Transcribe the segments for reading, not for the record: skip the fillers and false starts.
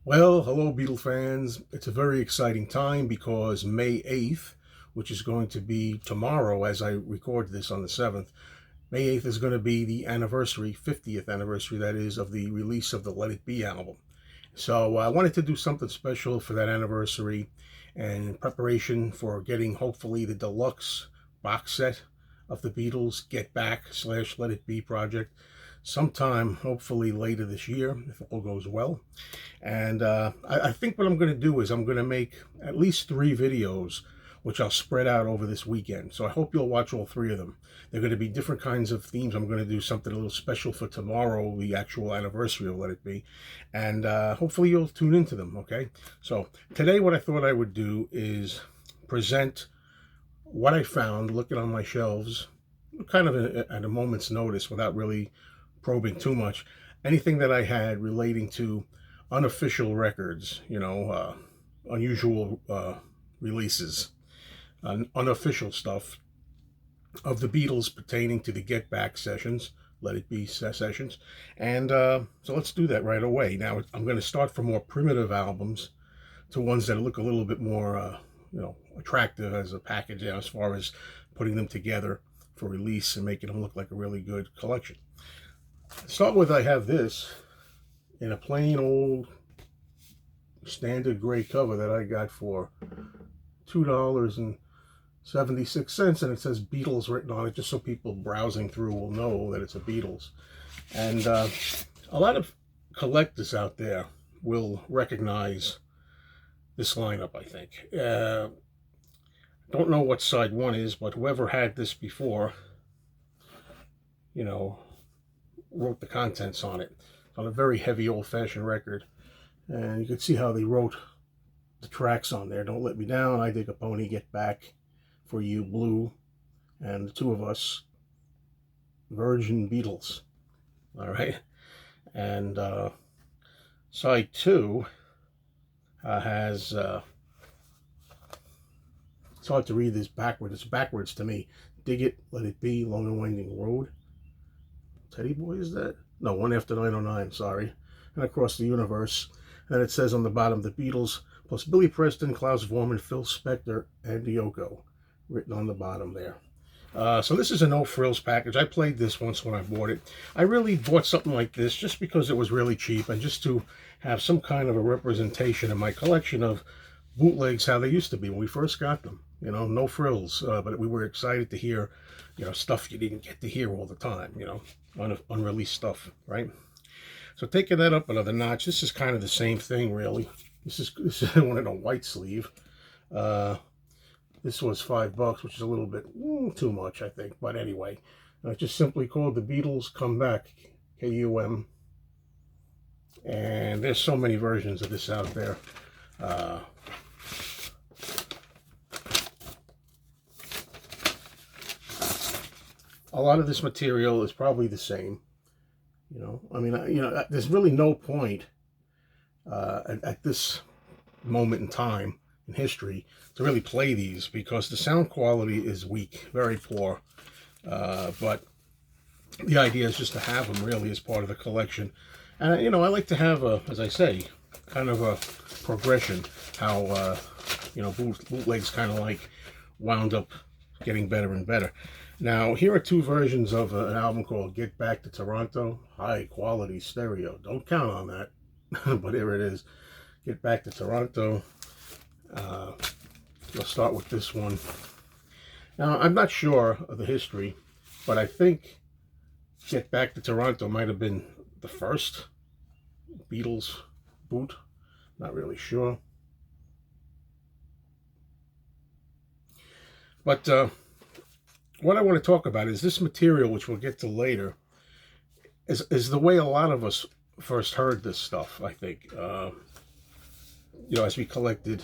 Well, hello, Beatle fans. It's a very exciting time because May 8th, which is going to be tomorrow as I record this on the 7th, May 8th is going to be the anniversary, 50th anniversary, that is, of the release of the Let It Be album. So I wanted to do something special for that anniversary and in preparation for getting, hopefully, the deluxe box set of the Beatles Get Back / Let It Be project sometime, hopefully, later this year, if all goes well. And I think what I'm going to do is I'm going to make at least 3 videos, which I'll spread out over this weekend. So I hope you'll watch all 3 of them. They're going to be different kinds of themes. I'm going to do something a little special for tomorrow, the actual anniversary of Let It Be. And hopefully you'll tune into them, okay? So today what I thought I would do is present what I found looking on my shelves, kind of at a moment's notice without really probing too much. Anything that I had relating to unofficial records, unusual releases, unofficial stuff of the Beatles pertaining to the Get Back sessions, Let It Be sessions. And so let's do that right away. Now, I'm going to start from more primitive albums to ones that look a little bit more, attractive as a package, as far as putting them together for release and making them look like a really good collection. To start with, I have this in a plain old standard gray cover that I got for $2.76, and it says Beatles written on it, just so people browsing through will know that it's a Beatles. And a lot of collectors out there will recognize this lineup, I think. Don't know what side one is, but whoever had this before, wrote the contents on it. On a very heavy old-fashioned record, and you can see how they wrote the tracks on there. Don't Let Me Down, I Dig a Pony, Get Back, For You, Blue, and the Two of Us, Virgin Beatles. All right. And side 2 has it's hard to read this backwards. It's backwards to me. Dig It, Let It Be, Long and Winding Road. Teddy Boy, is that? No, One After 909, sorry. And Across the Universe. And it says on the bottom, the Beatles, plus Billy Preston, Klaus Vorman, Phil Spector, and Yoko, written on the bottom there. So this is a no frills package. I played this once when I bought it. I really bought something like this just because it was really cheap and just to have some kind of a representation in my collection of bootlegs, how they used to be when we first got them. No frills, but we were excited to hear, stuff you didn't get to hear all the time, unreleased stuff, right? So taking that up another notch, this is kind of the same thing, really. This is one in a white sleeve. This was $5, which is a little bit too much, I think. But anyway, it's just simply called the Beatles Comeback, K-U-M. And there's so many versions of this out there. A lot of this material is probably the same. There's really no point at this moment in time in history to really play these because the sound quality is weak, very poor. But the idea is just to have them really as part of the collection. And, I like to have, as I say, kind of a progression, how, bootlegs kind of like wound up getting better and better. Now, here are 2 versions of an album called Get Back to Toronto. High quality stereo. Don't count on that. But here it is. Get Back to Toronto. We'll start with this one. Now, I'm not sure of the history, but I think Get Back to Toronto might have been the first Beatles boot. Not really sure. But what I want to talk about is this material, which we'll get to later, is the way a lot of us first heard this stuff, I think. As we collected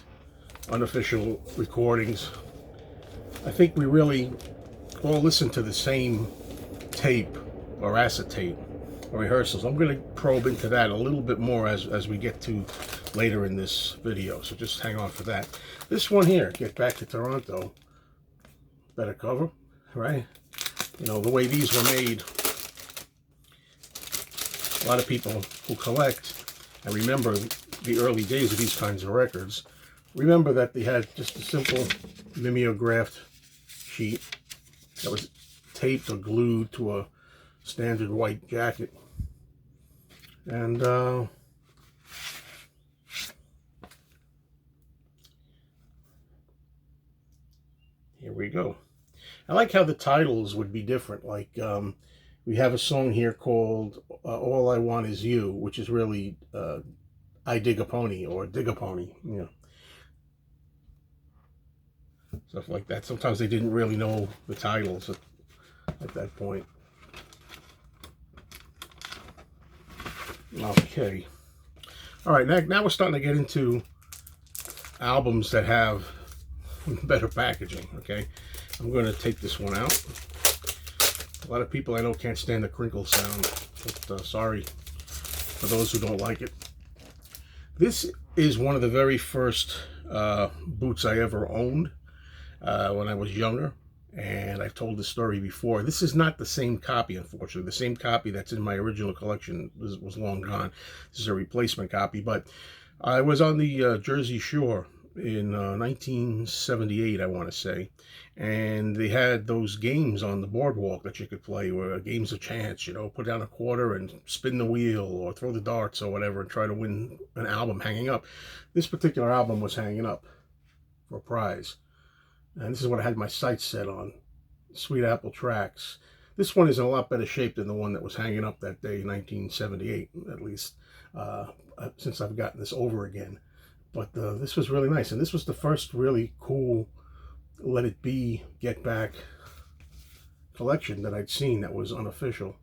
unofficial recordings, I think we really all listened to the same tape or acetate or rehearsals. I'm going to probe into that a little bit more as we get to later in this video, so just hang on for that. This one here, Get Back to Toronto, better cover, right? The way these were made, a lot of people who collect and remember the early days of these kinds of records, remember that they had just a simple mimeographed sheet that was taped or glued to a standard white jacket. And here we go. I like how the titles would be different. Like we have a song here called All I Want Is You, which is really I Dig a Pony or Dig a Pony, you know. Stuff like that. Sometimes they didn't really know the titles at that point. Okay. All right, now we're starting to get into albums that have better packaging, okay? I'm going to take this one out. A lot of people I know can't stand the crinkle sound, but sorry for those who don't like it. This is one of the very first boots I ever owned when I was younger, and I've told this story before. This is not the same copy, unfortunately. The same copy that's in my original collection was long gone. This is a replacement copy, but I was on the Jersey Shore in 1978, I want to say, and they had those games on the boardwalk that you could play, where games of chance, you know, put down a quarter and spin the wheel or throw the darts or whatever and try to win an album hanging up. This particular album was hanging up for a prize, and this is what I had my sights set on. Sweet Apple Tracks. This one is in a lot better shape than the one that was hanging up that day in 1978, at least, since I've gotten this over again. But this was really nice, and this was the first really cool Let It Be Get Back collection that I'd seen that was unofficial.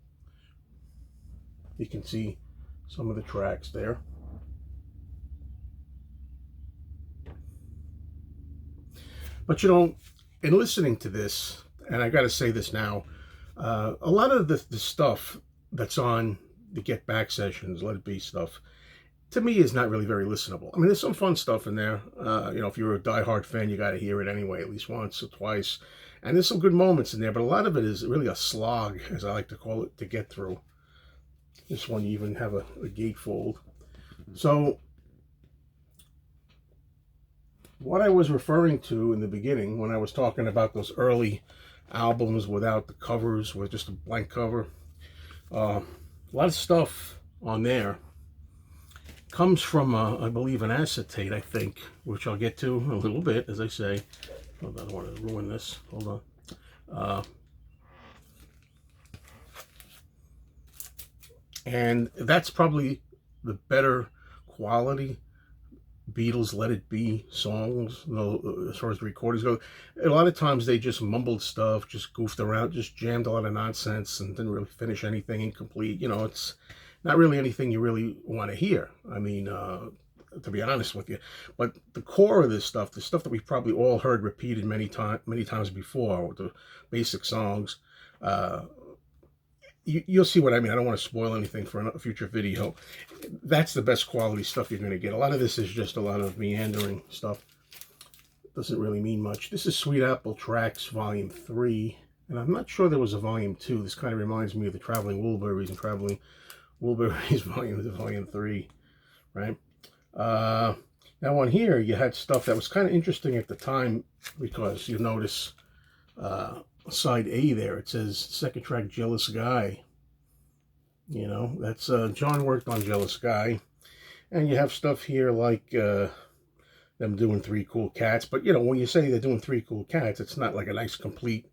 You can see some of the tracks there. But you know, in listening to this, and I got to say this now, a lot of the stuff that's on the Get Back sessions, Let It Be stuff, to me is not really very listenable. I mean, there's some fun stuff in there. You know, if you're a diehard fan, you got to hear it anyway, at least once or twice. And there's some good moments in there, but a lot of it is really a slog, as I like to call it, to get through. This one, you even have a gatefold. So what I was referring to in the beginning when I was talking about those early albums without the covers, with just a blank cover, a lot of stuff on there comes from, I believe, an acetate, I think, which I'll get to in a little bit, as I say. Oh, I don't want to ruin this. Hold on. And that's probably the better quality Beatles Let It Be songs, you know, as far as the recordings go. A lot of times they just mumbled stuff, just goofed around, just jammed a lot of nonsense and didn't really finish anything incomplete. You know, it's not really anything you really want to hear. I mean, to be honest with you. But the core of this stuff, the stuff that we've probably all heard repeated many times before, the basic songs, you'll see what I mean. I don't want to spoil anything for a future video. That's the best quality stuff you're going to get. A lot of this is just a lot of meandering stuff. Doesn't really mean much. This is Sweet Apple Tracks Volume 3. And I'm not sure there was a Volume 2. This kind of reminds me of the Traveling Wilburys and Traveling Wilburys Volume 3, right? Now on here, you had stuff that was kind of interesting at the time, because you notice side A there, it says second track, Jealous Guy. You know, that's John worked on Jealous Guy. And you have stuff here like them doing Three Cool Cats. But, you know, when you say they're doing Three Cool Cats, it's not like a nice, complete,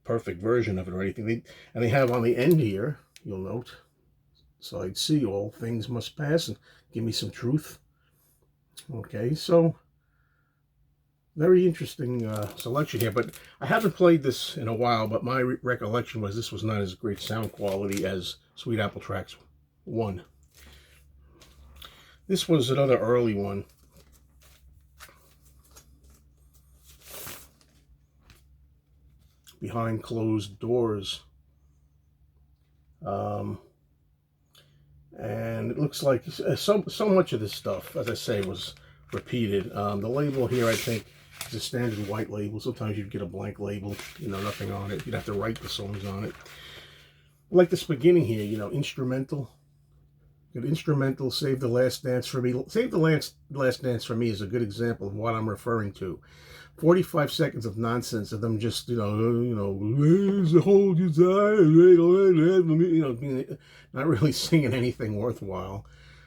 perfect version of it or anything. And they have on the end here, you'll note, side C, all things must pass and give me some truth. Okay, so very interesting selection here, but I haven't played this in a while, but my recollection was this was not as great sound quality as Sweet Apple Tracks 1. This was another early one. Behind Closed Doors. And it looks like so much of this stuff, as I say, was repeated. The label here, I think, is a standard white label. Sometimes you'd get a blank label, you know, nothing on it. You'd have to write the songs on it. Like this beginning here, you know, instrumental. Good instrumental, Save the Last Dance for Me. Save the Last Dance for Me is a good example of what I'm referring to. 45 seconds of nonsense of them just, hold you tight, not really singing anything worthwhile.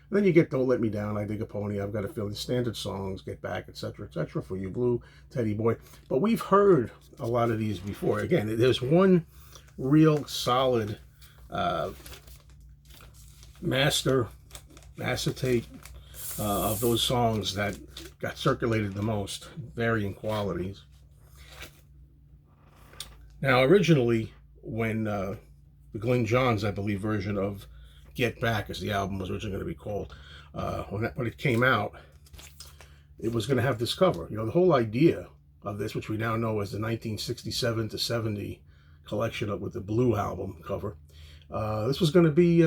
And then you get Don't Let Me Down, I Dig a Pony, I've Got a Feeling, standard songs, Get Back, etc., etc., For You Blue, Teddy Boy. But we've heard a lot of these before. Again, there's one real solid master acetate of those songs that got circulated the most, varying qualities. Now, originally, when the Glyn Johns, I believe, version of Get Back, as the album was originally going to be called, when it came out, it was going to have this cover. The whole idea of this, which we now know as the 1967 to 70 collection with the Blue album cover, this was going to be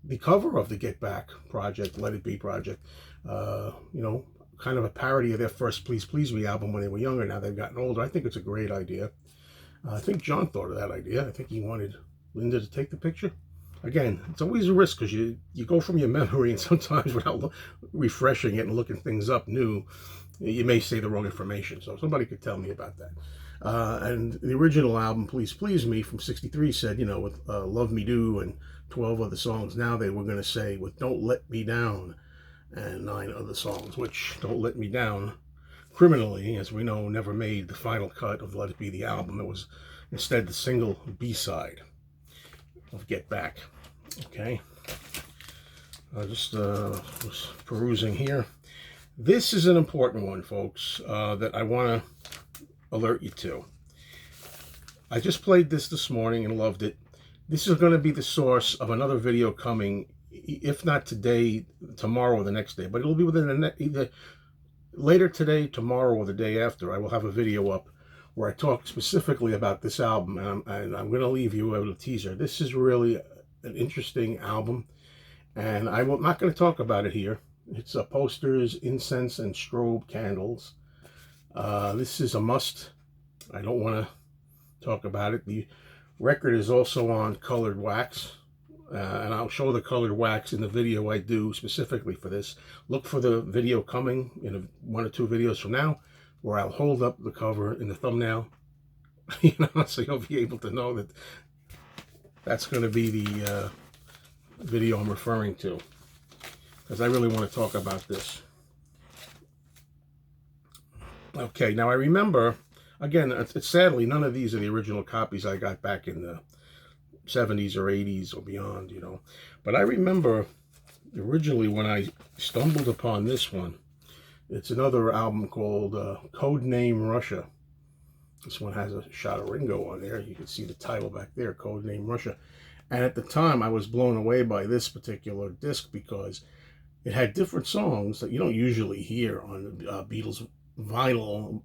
the cover of the Get Back project, Let It Be project. Kind of a parody of their first Please Please Me album when they were younger. Now they've gotten older. I think it's a great idea. I think John thought of that idea. I think he wanted Linda to take the picture. Again, it's always a risk because you go from your memory, and sometimes without refreshing it and looking things up new, you may say the wrong information. So somebody could tell me about that. And the original album, Please Please Me, from '63 said, with Love Me Do and 12 other songs. Now they were going to say with Don't Let Me Down and 9 other songs, which Don't Let Me Down, criminally, as we know, never made the final cut of Let It Be the album. It was instead the single B-side of Get Back. Okay. I just was perusing here. This is an important one, folks, that I want to alert you to. I just played this morning and loved it. This is going to be the source of another video coming, if not today, tomorrow, or the next day. But it'll be within either later today, tomorrow, or the day after. I will have a video up where I talk specifically about this album, and I'm going to leave you with a teaser. This is really an interesting album, and I'm not going to talk about it here. It's posters, incense, and strobe candles. This is a must. I don't want to talk about it. The record is also on colored wax, and I'll show the colored wax in the video I do specifically for this. Look for the video coming in 1 or 2 videos from now, where I'll hold up the cover in the thumbnail, so you'll be able to know that that's going to be the video I'm referring to, because I really want to talk about this. Okay, now I remember, again, it's sadly, none of these are the original copies I got back in the 70s or 80s or beyond, But I remember originally when I stumbled upon this one. It's another album called Codename Russia. This one has a shot of Ringo on there. You can see the title back there, Codename Russia. And at the time, I was blown away by this particular disc because it had different songs that you don't usually hear on Beatles vinyl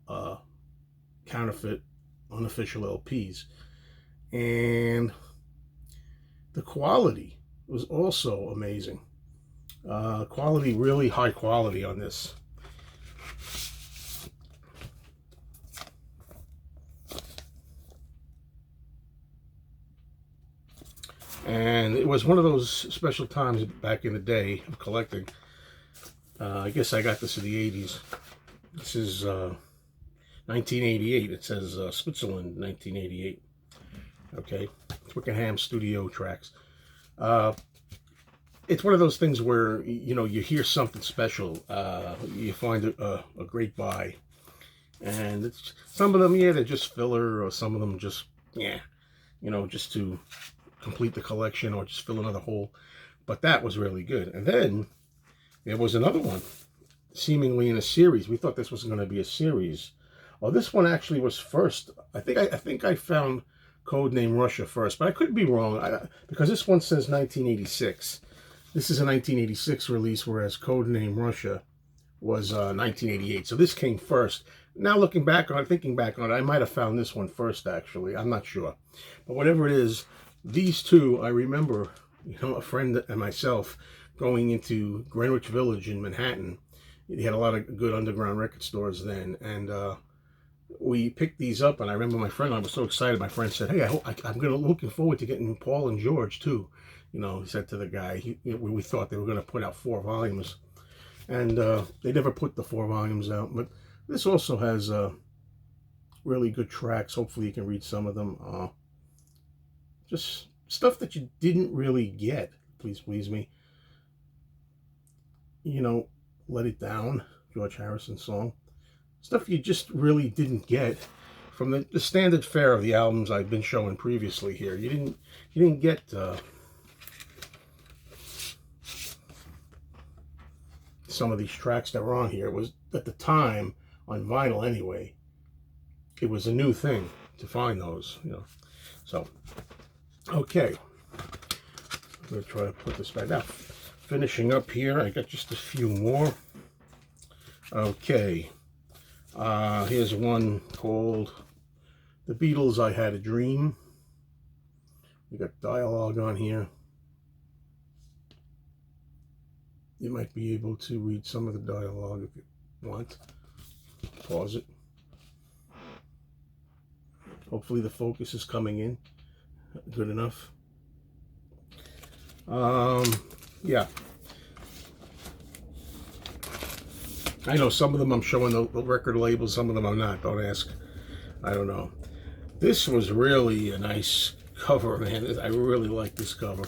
counterfeit unofficial LPs. And the quality was also amazing. Quality, really high quality on this. And it was one of those special times back in the day of collecting. I guess I got this in the 80s. This is 1988. It says Switzerland, 1988. Okay, Twickenham Studio Tracks. It's one of those things where, you hear something special. You find a great buy. And it's, some of them, they're just filler, or some of them just, just to complete the collection or just fill another hole. But that was really good. And then there was another one, seemingly in a series. We thought this was going to be a series. Oh, this one actually was first. I think I found Codename Russia first, but I could be wrong because this one says 1986. This is a 1986 release, whereas Codename Russia was 1988. So this came first. Now thinking back on it, I might have found this one first, actually. I'm not sure. But whatever it is, these two, I remember, a friend and myself going into Greenwich Village in Manhattan. They had a lot of good underground record stores then, and we picked these up. And I remember my friend, I was so excited. My friend said, "Hey, I'm looking forward to getting Paul and George too." You know, he said to the guy, we thought they were going to put out 4 volumes, and they never put the 4 volumes out. But this also has really good tracks. Hopefully you can read some of them. Just stuff that you didn't really get. Please Please Me. You know, Let It Down, George Harrison song. Stuff you just really didn't get from the standard fare of the albums I've been showing previously here. You didn't get some of these tracks that were on here. It was, at the time, on vinyl anyway, it was a new thing to find those, you know. So, okay. I'm going to try to put this back now. Finishing up here, I got just a few more. Okay. Here's one called The Beatles, I Had a Dream. We got dialogue on here. You might be able to read some of the dialogue if you want. Pause it. Hopefully the focus is coming in good enough. Yeah. I know some of them I'm showing the record labels, some of them I'm not. Don't ask. I don't know. This was really a nice cover, man. I really like this cover.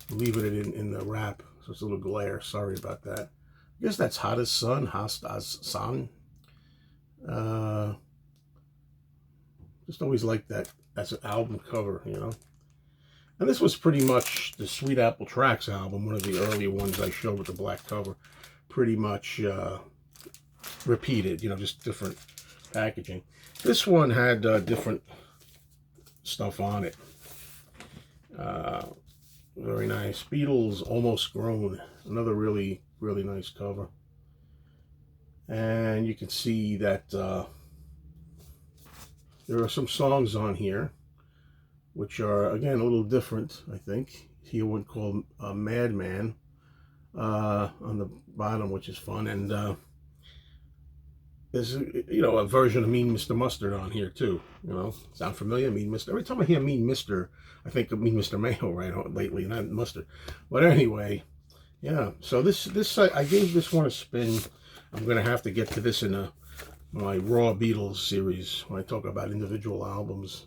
Leaving it in the wrap, so it's a little glare. Sorry about that. I guess that's Hot as Sun, Hot as Sun. Just always like that as an album cover, you know. And this was pretty much the Sweet Apple Tracks album, one of the earlier ones I showed with the black cover. Pretty much repeated, you know, just different packaging. This one had different stuff on it. Very nice. Beatles, Almost Grown. Another really, really nice cover. And you can see that there are some songs on here which are, again, a little different, I think. Here one called Madman on the bottom, which is fun. And there's, you know, a version of Mean Mr. Mustard on here, too. You know, sound familiar? Mean Mr. Every time I hear Mean Mr., I think of Mean Mr. Mayo right lately, not Mustard. But anyway, yeah. So I gave this one a spin. I'm going to have to get to this in my Raw Beatles series when I talk about individual albums.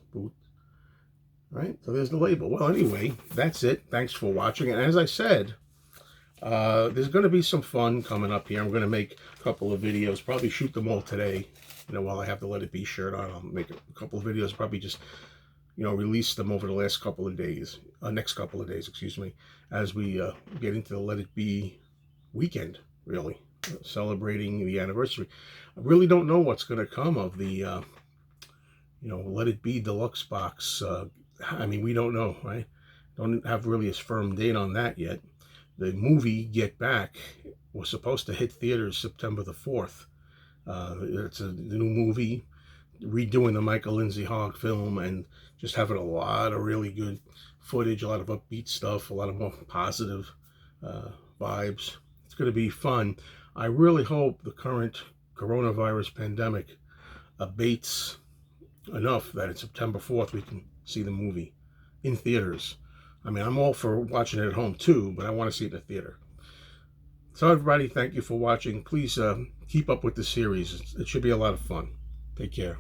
Right? So there's the label. Well, anyway, that's it. Thanks for watching. And as I said, there's going to be some fun coming up here. I'm going to make a couple of videos, probably shoot them all today. You know, while I have the Let It Be shirt on, I'll make a couple of videos, probably just, you know, release them over the next couple of days, excuse me, as we get into the Let It Be weekend, really, celebrating the anniversary. I really don't know what's going to come of the, you know, Let It Be deluxe box. I mean, we don't know, right? Don't have really a firm date on that yet. The movie Get Back was supposed to hit theaters September the 4th. It's the new movie, redoing the Michael Lindsay Hogg film, and just having a lot of really good footage, a lot of upbeat stuff, a lot of more positive vibes. It's going to be fun. I really hope the current coronavirus pandemic abates enough that it's September 4th we can see the movie in theaters. I mean, I'm all for watching it at home too, but I want to see it in the theater. So everybody, thank you for watching. Please keep up with the series. It should be a lot of fun. Take care.